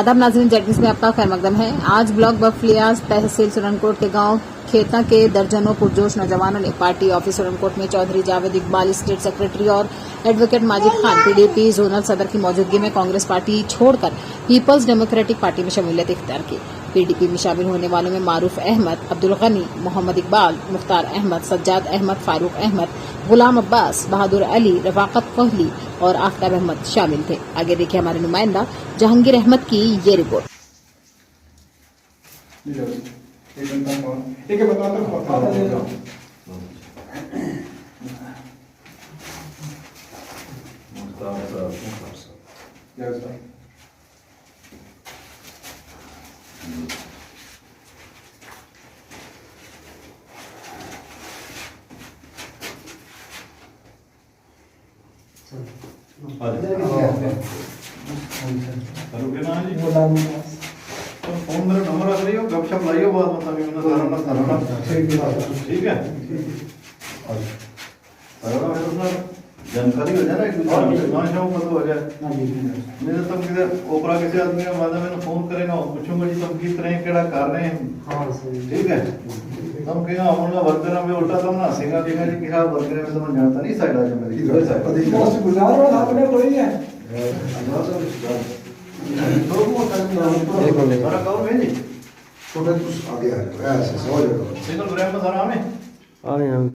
आदाब नाज़रीन, Z news में आपका खैर मकदम है। आज ब्लॉक बफलियाज तहसील सुरनकोट के गांव खेता के दर्जनों पुरजोश नौजवानों ने पार्टी ऑफिस सुरनकोट में चौधरी जावेद इकबाल स्टेट सेक्रेटरी और advocate Majid Khan PDP zonal सदर की मौजूदगी में कांग्रेस पार्टी छोड़कर पीपल्स डेमोक्रेटिक पार्टी में शमूलियत इख्तियार की। पीडीपी में शामिल होने वालों में मारूफ अहमद, अब्दुल गनी, मोहम्मद इकबाल, मुख्तार अहमद, सज्जाद अहमद, फारूक अहमद, गुलाम अब्बास, बहादुर अली, रफाकत कोहली और आफ्ताब अहमद शामिल थे। आगे देखिए हमारे नुमाइंदा जहांगीर अहमद की ये रिपोर्ट। फोन मेरा नंबर रख रही हो, गपशप लाइयो बाद ठीक है। जानकारी हो जाए ना, एक दूसरे पता हो जाए। नहीं तो तुम किधर ओपरा किसी आदमी का बाद में फोन करेगा, पूछूंगा जी तुम किस तरह केड़ा कर रहे हैं, ठीक है। तुम कहेगा अपना वर्कर में उल्टा तुम ना सीखा देगा जी कि हाँ वर्कर में तुम जानता नहीं साइड आज मेरी गुजारो आपने कोई है सारा कवर में जी तो मैं कुछ आगे आ रहा है ऐसे समझ रहा हूं सिंगल ब्रांड में सारा हमें